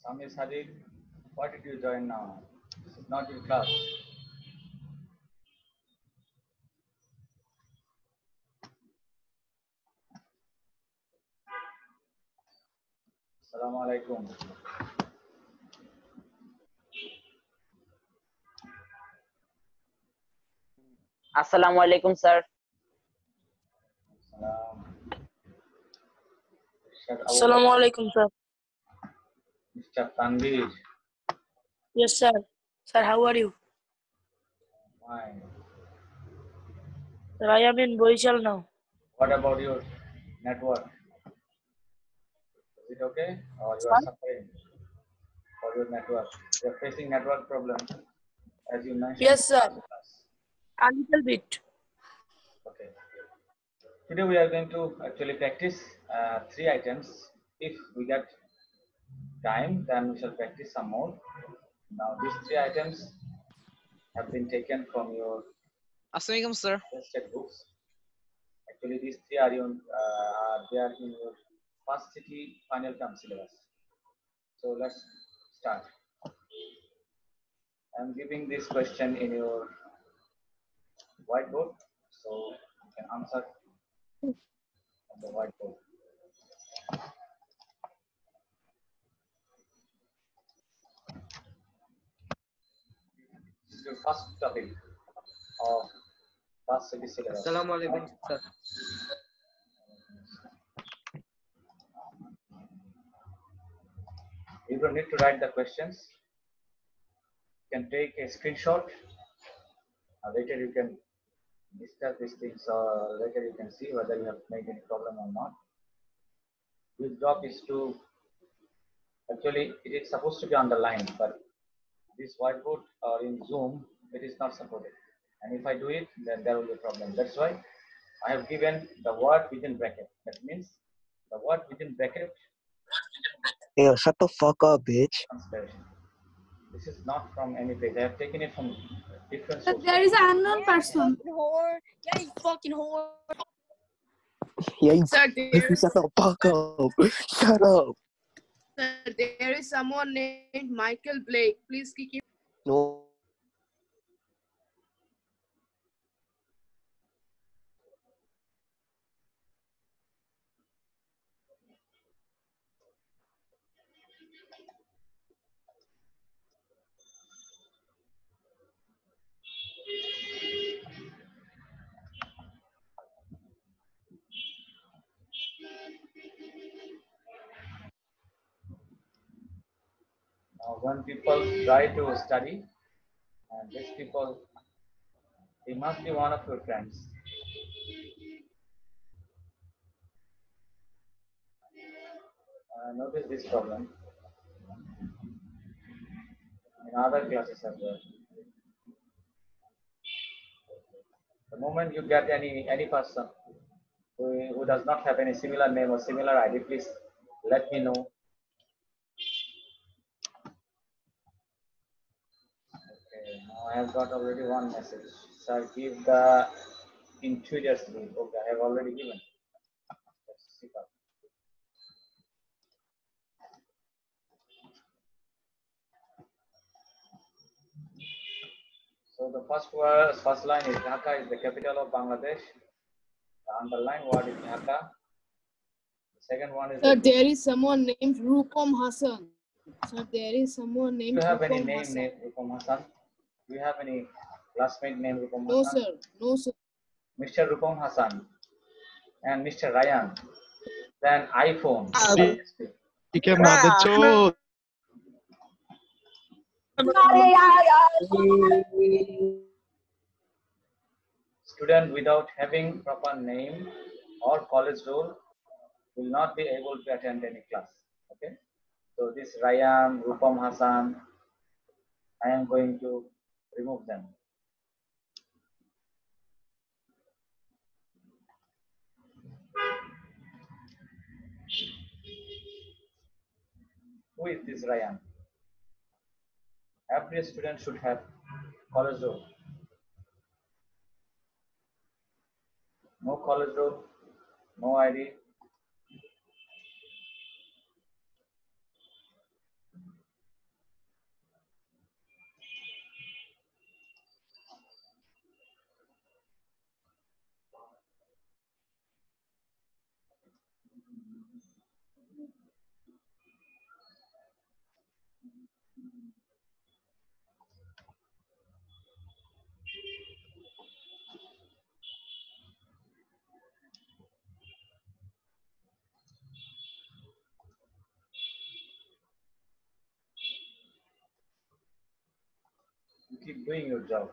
Samir Sadiq, why did you join now? This is not your class. Assalamu alaikum. Assalamu alaikum, sir. Salam. Assalamu alaikum, sir. Mr. Tanvir. Yes, sir. Sir, how are you? Fine. Sir, I am in Boishal now. What about your network? Is it okay? Or you are suffering for your network? You are facing network problem, as you mentioned. Yes, sir. A little bit. Okay. Today we are going to actually practice 3 items. If we get time, then we shall practice some more. Now these 3 items have been taken from your Assalamualaikum, sir. tested books. Actually, these 3 are they are in your first city final term syllabus. So let's start. I'm giving this question in your whiteboard, so you can answer on the whiteboard. This is your first topic of first city syllabus. Assalamu alaikum, sir. You don't need to write the questions. You can take a screenshot. Later you can discuss these things, or later you can see whether you have made any problem or not. This job is to actually it is supposed to be underlined, but this whiteboard or in Zoom it is not supported. And if I do it, then there will be a problem. That's why I have given the word within bracket. That means the word within bracket. Hey, shut the fuck up, bitch. Translation. This is not from any page. I have taken it from different But sources. there is an unknown person. Whore. Yeah, you fucking whore. Yeah, you Sir, pussy, shut the fuck up. Shut up. there is someone named Michael Blake. Please kick him. No. Now, when people try to study, and these people, he must be one of your friends. Notice this problem in other classes as well. The moment you get any person who does not have any similar name or similar ID, please let me know. Okay, now I have got already one message. Sir, give the interior sleep. Okay, I have already given. Let's see that. So the first line is Dhaka is the capital of Bangladesh. The underlined word is Dhaka. The second one is. Sir, there is someone named Rupam Hassan. Sir, there is someone named Do you have any Rupam name Hassan. named Rupam Hassan? Do you have any classmate named Rupam No, Hassan? sir. No, sir. Mr. Rupam Hassan and Mr. Ryan. Then iPhone. Student without having proper name or college roll will not be able to attend any class. Okay. So this Ryan, Rupam Hassan, I am going to remove them. Who is this Ryan? Every student should have college roll. No college roll, no ID. keep doing your job.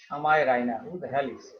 Shamai Raina, who the hell is?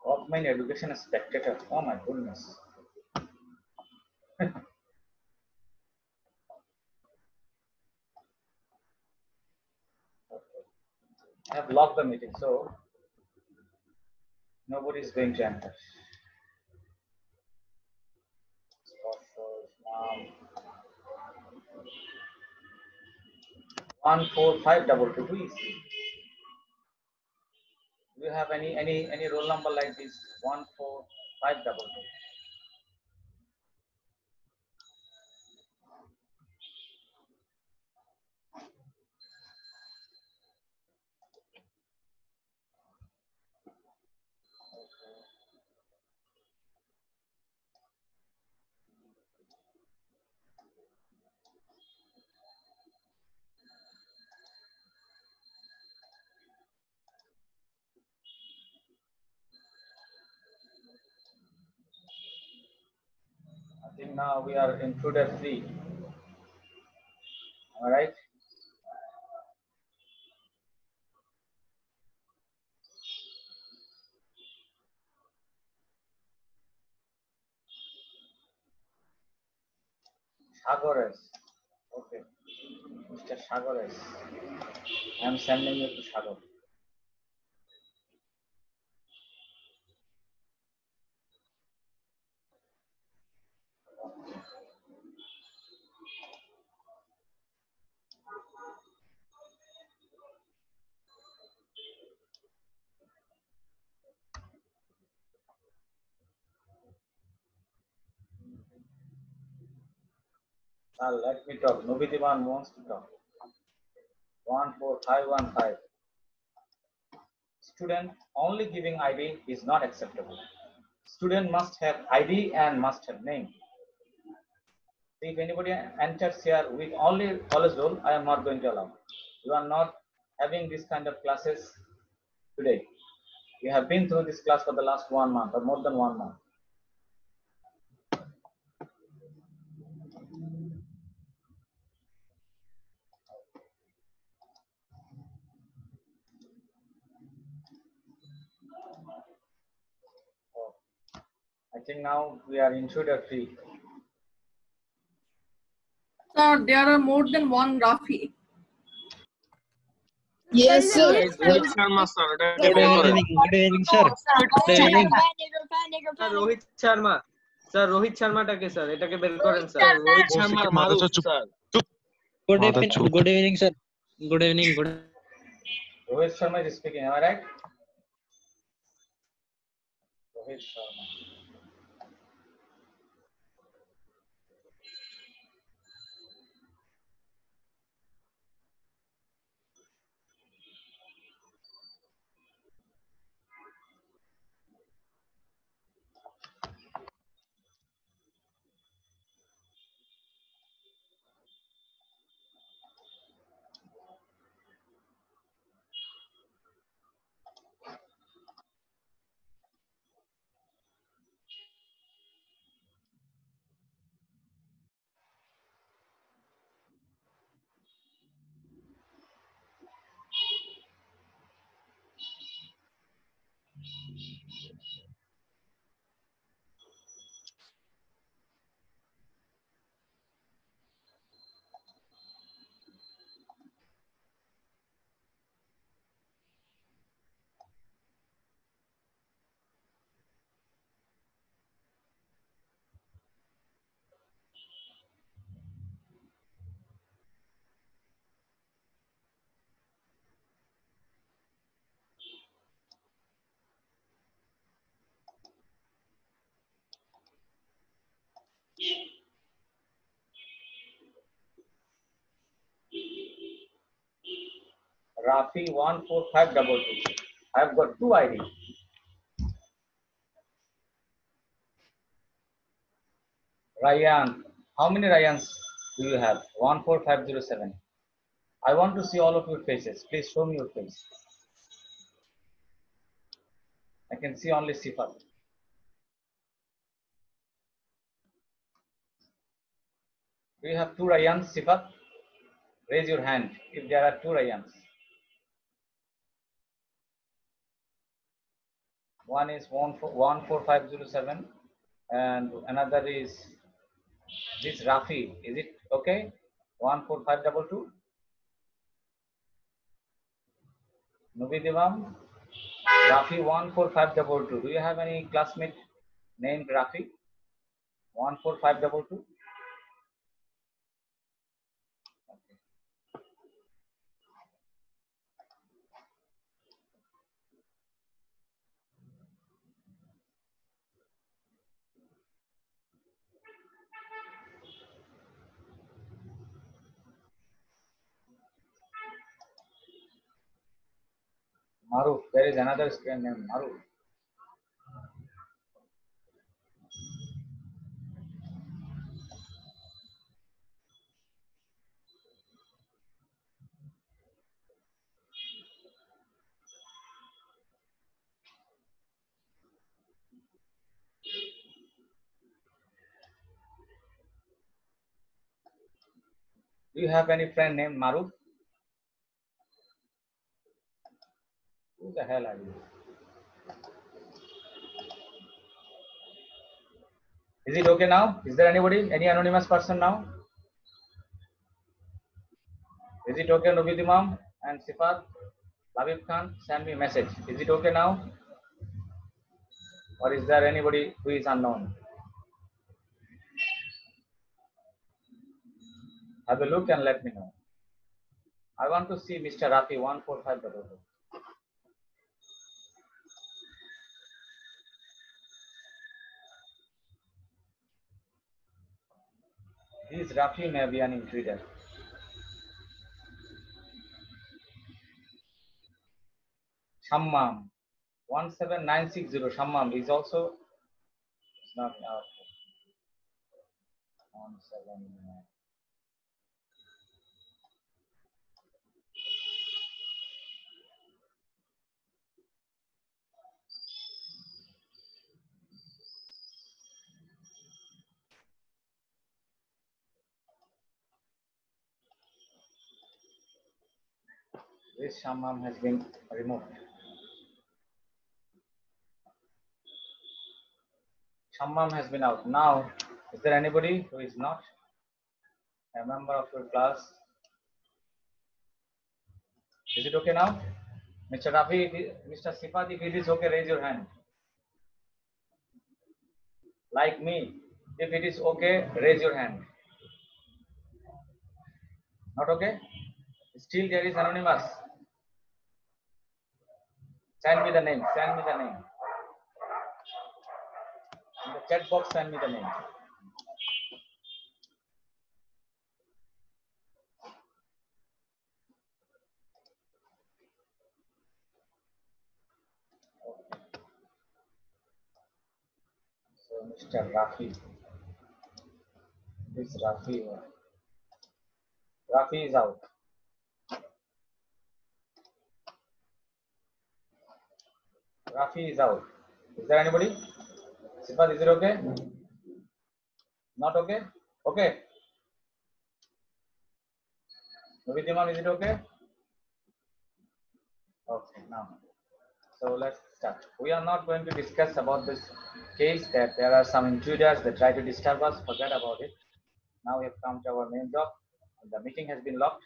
Government Education Spectator. Oh my goodness. I have locked the meeting, so nobody is going to enter. 14522. Who is he? Do you have any roll number like this? 14522. I think now we are intruder free. All right. Shagores. Okay. Mr. Shagores. I am sending you to Shagor. Let me talk. Nobidiman wants to talk. 14515. Student only giving ID is not acceptable. Student must have ID and must have name. If anybody enters here with only college roll, I am not going to allow. You are not having this kind of classes today. You have been through this class for the last 1 month or more than 1 month. I think now we are intruder free. Sir, there are more than one Rafi. Yes, sir. Rohit Sharma, sir. Good evening, sir. Good evening. Rohit Sharma. Sir Rohit শর্মাটাকে sir এটাকে বের করেন sir Rohit Sharma Maruf sir Good evening, good evening, sir. Good evening, good. Rohit Sharma is speaking. Am I right? Rohit Sharma. Rafi 14522. I have got two ID. Ryan, how many Ryans do you have? 14507. I want to see all of your faces. Please show me your face. I can see only Sifat. Do you have two Ryans, Sifat? Raise your hand if there are two Ryans. One is 14507 and another is this Rafi. Is it okay? 14522. Nubi Devam. Rafi 14522. Do you have any classmate named Rafi? 14522. Maruf, there is another student named Maruf. Do you have any friend named Maruf? Who the hell are you? Is it okay now? Is there anybody, any anonymous person now? Is it okay, Nubid Imam and Sifat? Labib Khan, send me a message. Is it okay now? Or is there anybody who is unknown? Have a look and let me know. I want to see Mr. Rafi 14522. This Rafi may be an intruder. Shammam 17960. Shammam is also not 179. This Shammam has been removed. Shammam has been out. Now, is there anybody who is not a member of your class? Is it okay now? Mr. Rafi, Mr. Sifat, if it is okay, raise your hand. Like me, If it is okay, raise your hand. Not okay? Still there is anonymous. Send me the name. Send me the name. In the chat box, send me the name. So Mr. Rafi. This Rafi. Rafi is out. Rafi is out. Is there anybody? Sifat, is it okay? Not okay? Okay. Navidiman, is it okay? Okay, now. So let's start. We are not going to discuss about this case that there are some intruders that try to disturb us. Forget about it. Now we have come to our main job. The meeting has been locked.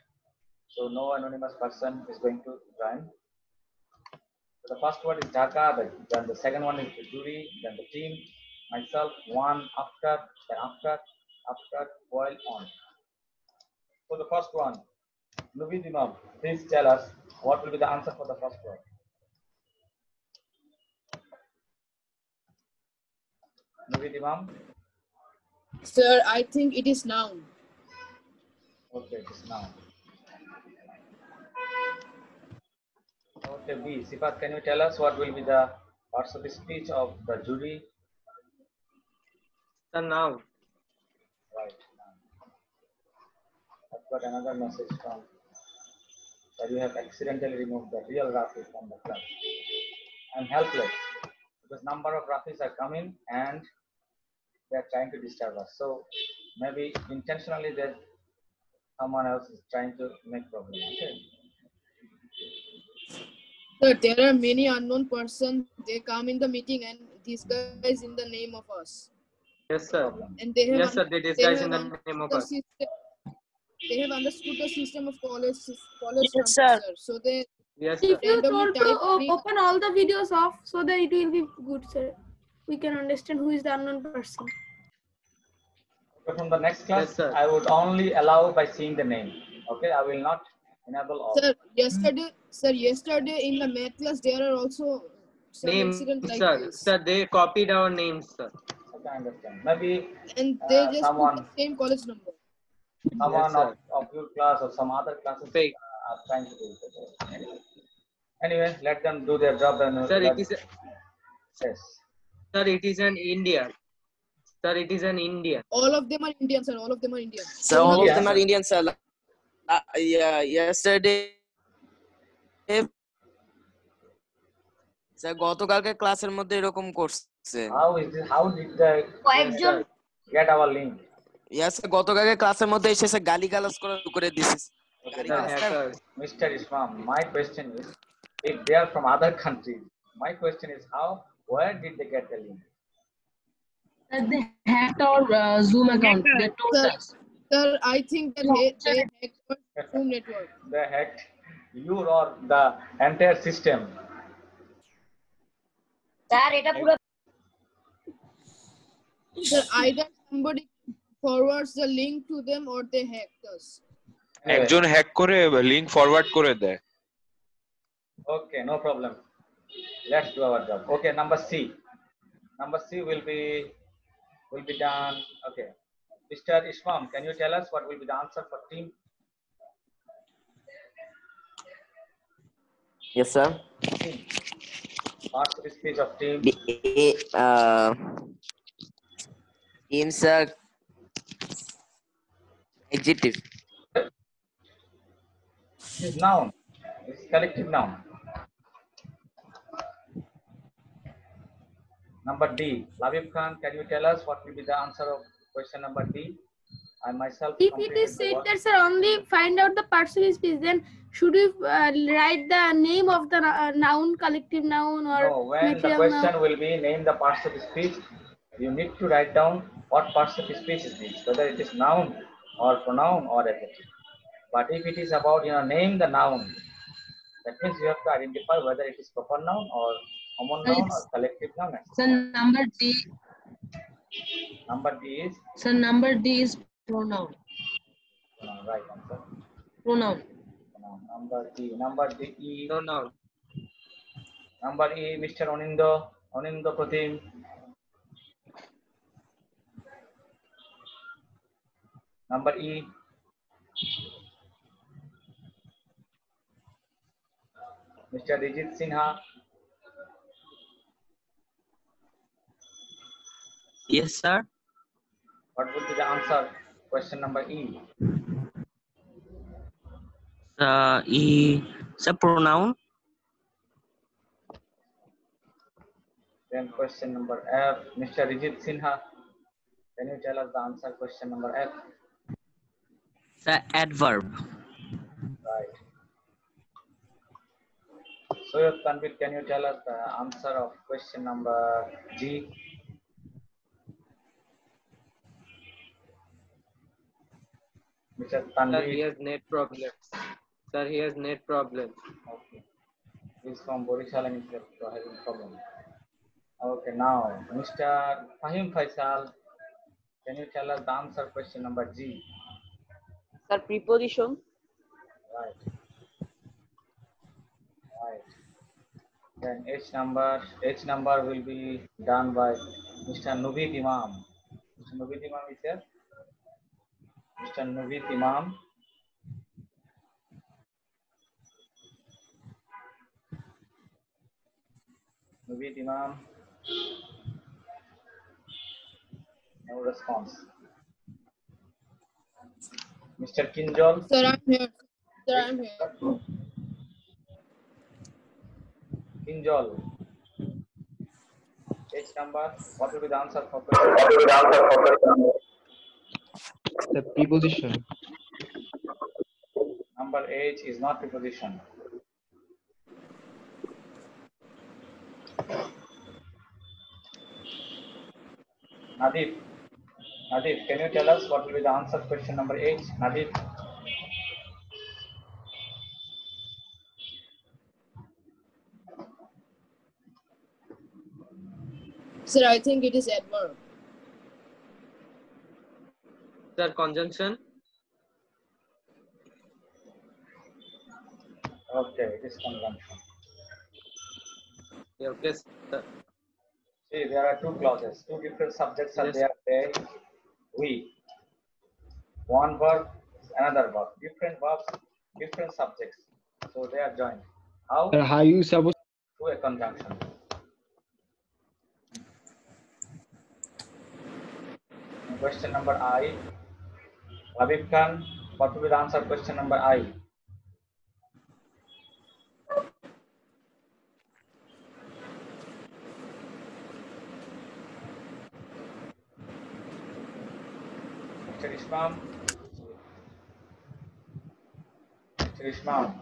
So no anonymous person is going to join. So the first one is Dhaka, then the second one is the jury, then the team, myself, one after, then after, while on. So the first one, Nuvid Imam, please tell us what will be the answer for the first one. Nuvid Imam. Sir, I think it is noun. Okay, it is now. Okay, B. Sifat, can you tell us what will be the parts of the speech of the jury? Sir, now. Right. I've got another message from that you have accidentally removed the real Rafi from the class. I'm helpless because number of Rafis are coming and they're trying to disturb us. So maybe intentionally that someone else is trying to make problem. Okay. Sir, there are many unknown persons. They come in the meeting and disguise in the name of us. Yes, sir. And they have Yes, sir. They disguise in the name of us. They have understood the system of college Yes, sir. So they Yes, If sir. you randomly told to type open all the videos off so that it will be good, sir. We can understand who is the unknown person. So from the next class, Yes, sir. I would only allow by seeing the name. Okay, I will not enable all. Sir, yesterday in the math class there are also some Name, incident like sir. this. Sir, they copied our names, sir. Okay, I understand. Maybe And they just put someone the same college number. Someone Yes, of your class or some other classes Fake. are trying to do it. Anyway, let them do their job and Sir, let, it is. yes. Sir, it is an India. Sir, it is an Indian. All of them are Indian, sir. All of them are Indian. So all Yeah. of them are Indian, sir. Yeah, yesterday, sir গতকালকে ক্লাসের মধ্যে এরকম করছে। How is this? How did they Yes, sir. get our link? Yes, sir, গতকালকে ক্লাসের মধ্যে এসে গালিগালাজ করে দিছে। Okay, Sir, now, hackers. Mr. Islam, my question is, if they are from other countries, my question is where did they get the link? They hacked our Zoom account. They told us. Sir, I think that they hacked our Zoom network. They hacked you or the entire system. Sir, either somebody forwards the link to them or they hacked us. একজন hack করে link forward করে দেয়। Okay, no problem. Let's do our job. Okay, number C. Number C will be done. Okay, Mr. Ishmam, can you tell us what will be the answer for team? Yes, sir. Team. Parts of the speech of team. Team, sir. Adjective. It is noun. It's collective noun. Number D. Labib Khan, can you tell us what will be the answer of question number D? I myself. If it is said that, sir, only find out the partial speech, then should we write the name of the noun, collective noun, or No, when the material question noun? will be name the parts of the speech, you need to write down what parts of the speech is this, whether it is noun or pronoun or adjective. But if it is about name the noun, that means you have to identify whether it is proper noun or common noun or collective noun. So number D. Number D is Sir, number D is pronoun. right answer. Pronoun. Number D. Number D. E. Pronoun. Number E. Mr. Onindo Pratim. Number E. Mr. Rijit Sinha. Yes, sir. What would be the answer? Question number E. It's a pronoun. Then question number F. Mr. Rijit Sinha. Can you tell us the answer? Question number F. It's a adverb. Right. Soyod Tanvir, can you tell us the answer of question number G? Mr. Sir, Tanvir. he has net problems. Sir, he has net problems. Okay. He's from Borishal and he's having problem. Okay, now Mr. Fahim Faisal, can you tell us the answer question number G? Sir, preposition. Right. Right. Then H number will be done by Mr. Nuvid Imam. Mr. Nuvid Imam is here. Mr. Nuvid Imam. Nuvid Imam. No response. Mr. Kinjol. Sir, I'm here. Sir, I'm here. Kinjol. H number. What will be the answer for question? The preposition. Number H is not preposition. Nadif, can you tell us what will be the answer question number H? Nadif. Sir, I think it is adverb. Sir, conjunction. Okay, it is conjunction. Yeah, okay, sir. See, there are two clauses, two different subjects are Yes. there. We. One verb, another verb. Different verbs, different subjects. So they are joined. How? How you supposed? Through a conjunction. Question number I. Habib Khan, what will be the answer question number I? Mr. Ishmam. Mr. Ishmam.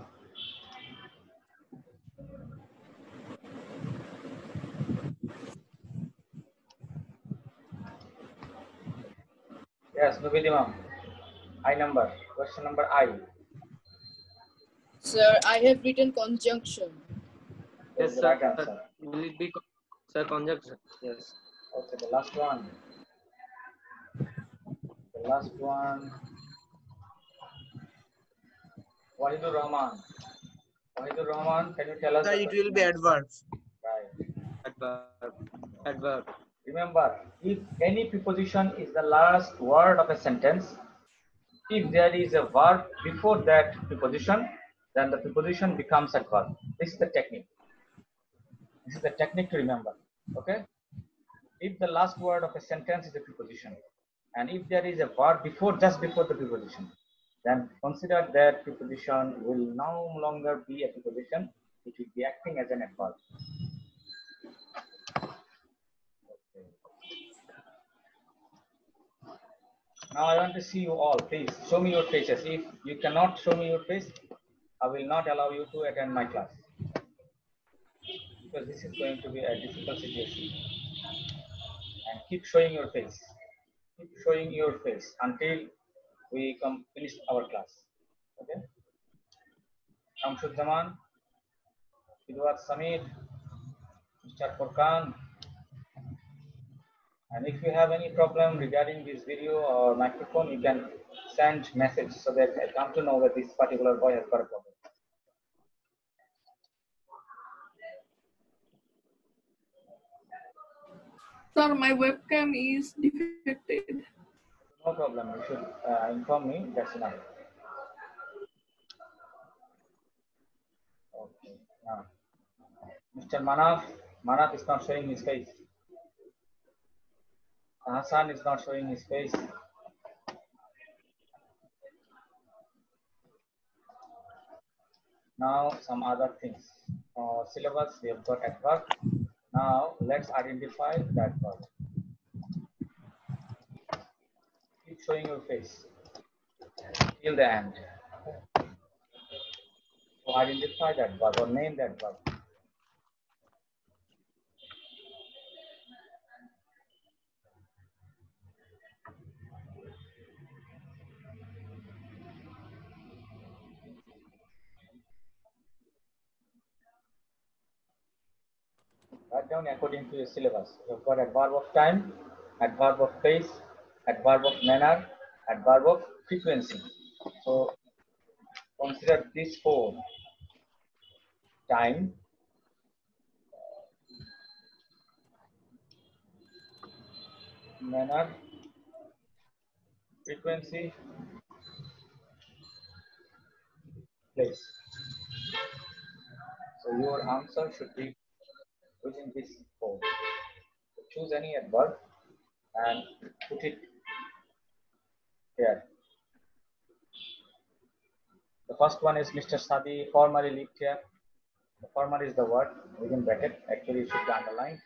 Yes, Nuvid Imam. I number. Question number I. Sir, I have written conjunction. Yes, the sir. right answer. Will it be sir conjunction? Yes. Okay, the last one. The last one. Wahidur Rahman. Wahidur Rahman, can you tell us? Sir, it will be adverbs. Right. Adverb. Adverb. Remember, if any preposition is the last word of a sentence, if there is a verb before that preposition, then the preposition becomes a verb. This is the technique. This is the technique to remember. Okay? If the last word of a sentence is a preposition, and if there is a verb just before the preposition, then consider that preposition will no longer be a preposition. It will be acting as an adverb. Now I want to see you all. Please show me your faces. If you cannot show me your face, I will not allow you to attend my class, because this is going to be a difficult situation. And keep showing your face. Keep showing your face until we finish our class. Okay? Shamsudzaman, Idwat Samir, Mr. Furkan, And if you have any problem regarding this video or microphone, you can send message so that I come to know that this particular boy has got a problem. Sir, my webcam is defected. No problem. You should inform me. That's enough. Okay. Now, Mr. Manaf is not showing his face. Hassan is not showing his face. Now, some other things. Syllabus, we have got adverb. Now, let's identify that verb. Keep showing your face till the end. So identify that verb or name that verb. Write down according to your syllabus. You've got adverb of time, adverb of place, adverb of manner, adverb of frequency. So consider these four: time, manner, frequency, place. So your answer should be within these four. So choose any adverb and put it here. The first one is Mr. Sadi formerly lived here. The former is the word within bracket. Actually, it should be underlined.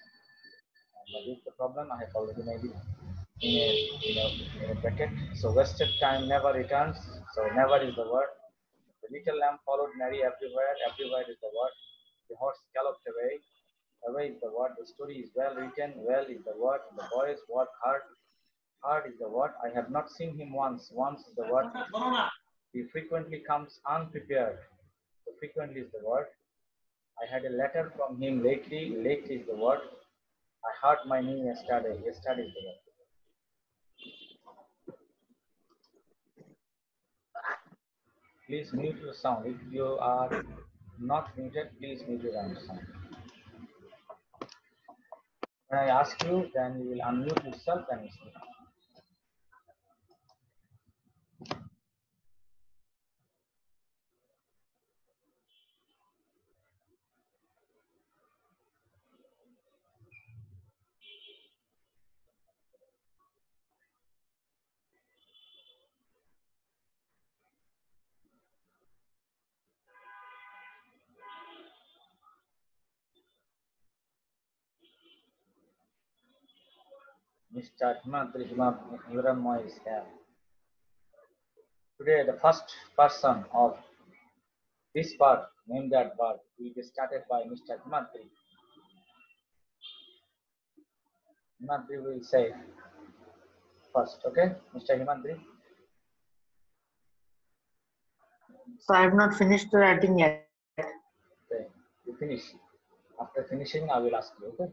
But this is the problem. I have already made it in a bracket. So wasted time never returns. So never is the word. The little lamb followed Mary everywhere. Everywhere is the word. The horse galloped away. Away is the word. The story is well written. Well is the word. The boys work hard. Hard is the word. I have not seen him once. Once is the word. He frequently comes unprepared. So frequently is the word. I had a letter from him lately. Late is the word. I hurt my knee yesterday. Yesterday is the word. Please mute your sound. If you are not muted, please mute your sound. When I ask you, then you will unmute yourself and speak. Mr. Hiram is here. Today, the first person of this part, name that word, will be started by Mr. Himadri. Himadri will say first, okay? Mr. Himadri. So I have not finished the writing yet. Okay, you finish. After finishing, I will ask you, okay?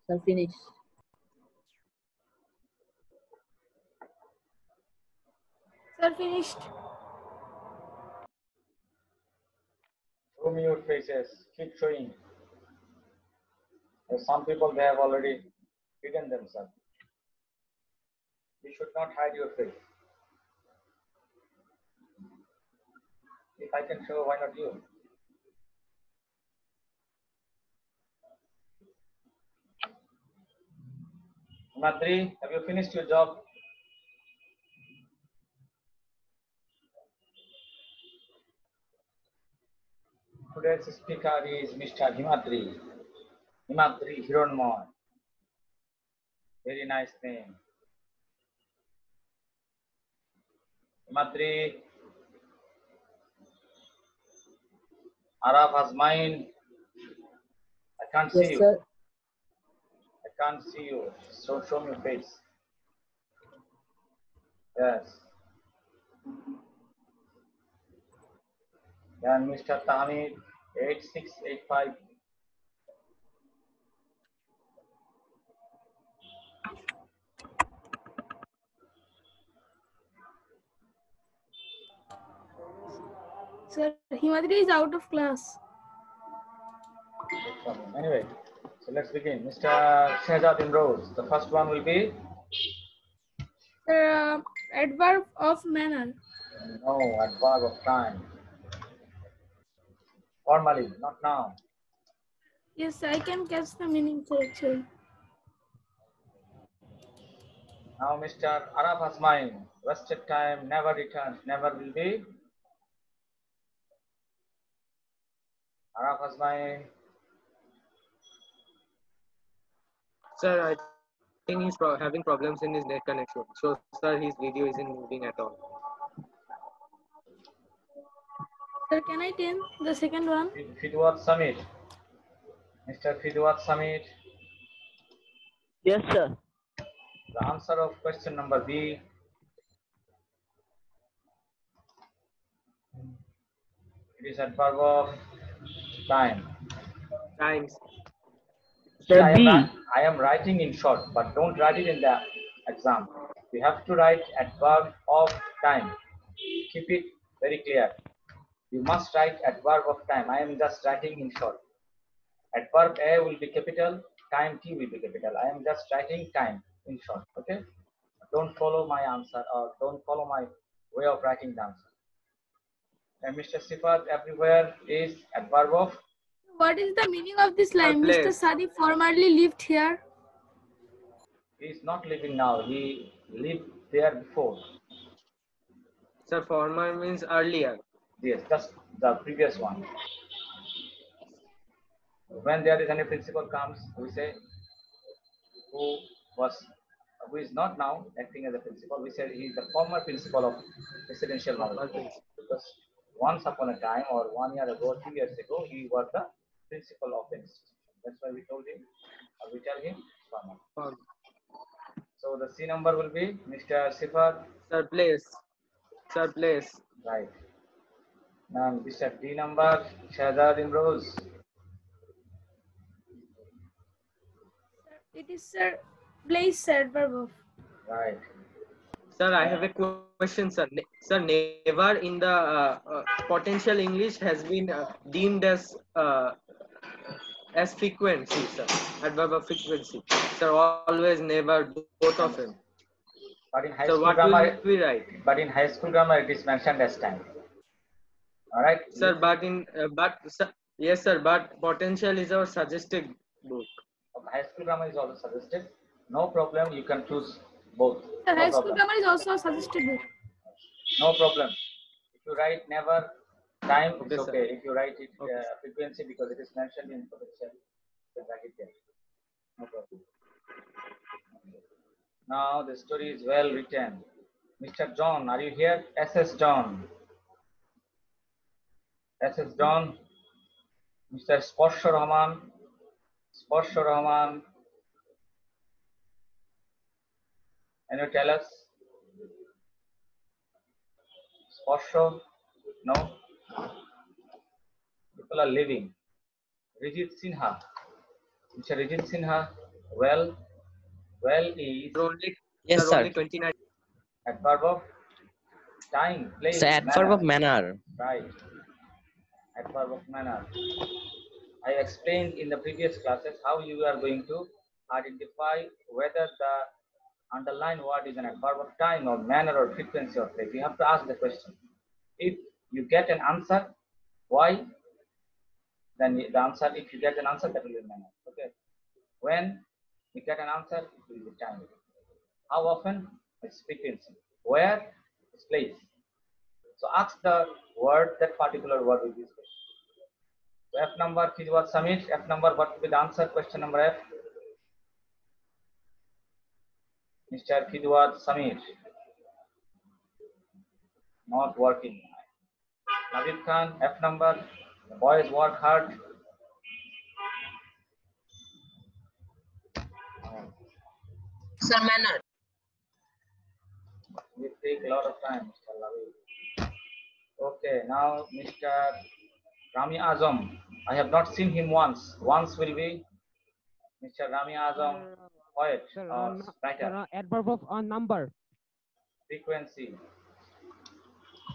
Sir, finish. Sir, finished. Show me your faces. Keep showing. There's some people, they have already hidden themselves. You should not hide your face. If I can show, why not you? Madri, have you finished your job? Today's speaker is Mr. Himadri. Himadri Hiranmoy. Very nice name. Himadri. Araf has mine. I can't see you. Sir. I can't see you. So show me your face. Yes. Then Mr. Tamid 8685. Sir, Himadri is out of class. Anyway, so let's begin. Mr. Shehzad Imroz. The first one will be? Sir, adverb of manner. No, adverb of time. Formally, not now. Yes, I can catch the meaning, sir, actually. Now, Mr. Araf Hasmain. Wasted time never returns. Never will be? Araf Hasmain. Sir, I think he's having problems in his net connection. So, sir, his video isn't moving at all. Sir, can I tell the second one? Fidwat Samit. Mr. Fidwat Samit. Yes, sir. The answer of question number B. It is adverb of time. Times. Sir, I am writing in short, but don't write it in the exam. You have to write adverb of time. Keep it very clear. You must write adverb of time. I am just writing in short. Adverb A will be capital, time T will be capital. I am just writing time in short. Okay? Don't follow my answer or don't follow my way of writing the answer. And Mr. Sifat everywhere is adverb of? What is the meaning of this line? Mr. Sadi formerly lived here. He is not living now. He lived there before. Sir, former means earlier. Yes, just the previous one. When there is any principal comes, we say who is not now acting as a principal. We say he is the former principal of residential model. Because once upon a time or 1 year ago, 2 years ago, he was the principal of the institution. That's why we told him, or we tell him, former. So the C number will be Mr. Sifat. Sir, place. Sir, place. Right. Now Mr. D number, Shehzad Imroz. It is, sir, place adverb of. Right. Sir, I have a question, sir. Sir, never in the potential English has been deemed as frequency, sir. Adverb of frequency. Sir, always, never, both of them. But in high so school what grammar, will we write? But in high school grammar, it is mentioned as time. All right. Sir, but in sir, yes, sir. But potential is our suggested book. High school grammar is also suggested. No problem. You can choose both. The no high school problem. grammar is also a suggested book. No problem. If you write never, time, Okay, it's okay. sir. If you write it Okay. frequency because it is mentioned in potential, you can write it there. No problem. Now the story is well written. Mr. John, are you here? SS John. SS John. Mr. Sporsho Rahman. Sporsho Rahman. Can you tell us? Sporsho? No? People are leaving. Rijit Sinha. Mr. Rijit Sinha. Well is Only, Yes, sir, sir. only 29. adverb of time, place, Sir, adverb of manner. Right. Adverb of manner. I explained in the previous classes how you are going to identify whether the underlined word is an adverb of time or manner or frequency or place. You have to ask the question. If you get an answer, why? Then the answer, if you get an answer, that will be manner. Okay. When you get an answer, it will be time. How often? It's frequency. Where? It's place. So ask the word, that particular word with this question. So F number, please what submit. F number, what will be the answer? Question number F. Mr. Kidwat Samir. Not working. Navid Khan, F number. The boys work hard. Sir, manner. It take a lot of time, Mr. Navid. Okay, now Mr. Rami Azam. I have not seen him once. Once will be Mr. Rami Azam, poet or writer. Adverb of number. Frequency.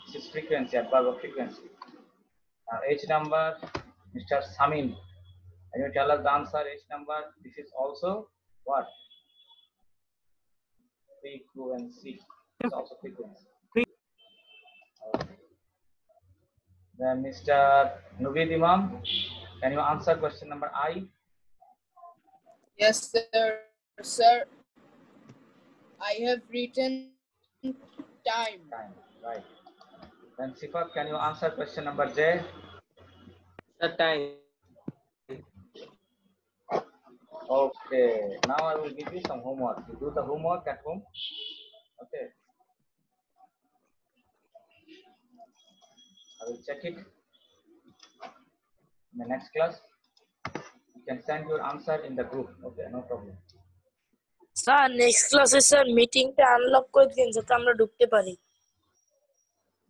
This is frequency, adverb of frequency. H number, Mr. Samin. Can you tell us the answer? H number. This is also what? Frequency. It's also frequency. Okay. Then Mr. Nuvid Imam, can you answer question number I? Yes, sir. Sir, I have written time. Time, right. Then Sifat, can you answer question number J? The time. Okay, now I will give you some homework. You do the homework at home. Okay. I will check it in the next class. You can send your answer in the group. Okay, no problem. Sir next ক্লাসে sir মিটিংটা unlock করে দিন যাতে আমরা ঢুকতে পারি।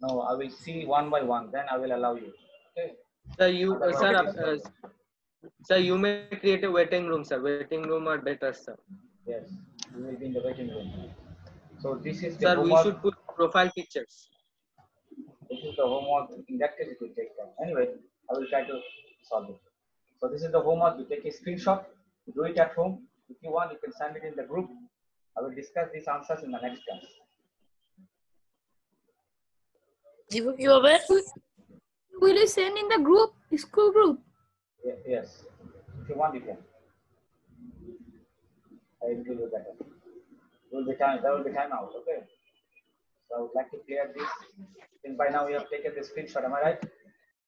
No, I will see one by one. Then I will allow you. Okay. Sir, you may create a waiting room, sir. Waiting room are better, sir. Yes, we will be in the waiting room. So this is the Sir, homework. we should put profile pictures. This is the homework. In that case, it will take time. Anyway, I will try to solve it. So this is the homework. You take a screenshot. You do it at home. If you want, you can send it in the group. I will discuss these answers in the next class. দিব কিভাবে? Will you send in the group, school group? Yes. If you want, you can. I will do better. There will be time out. Okay. So I would like to clear this. I think by now you have taken the screenshot. Am I right?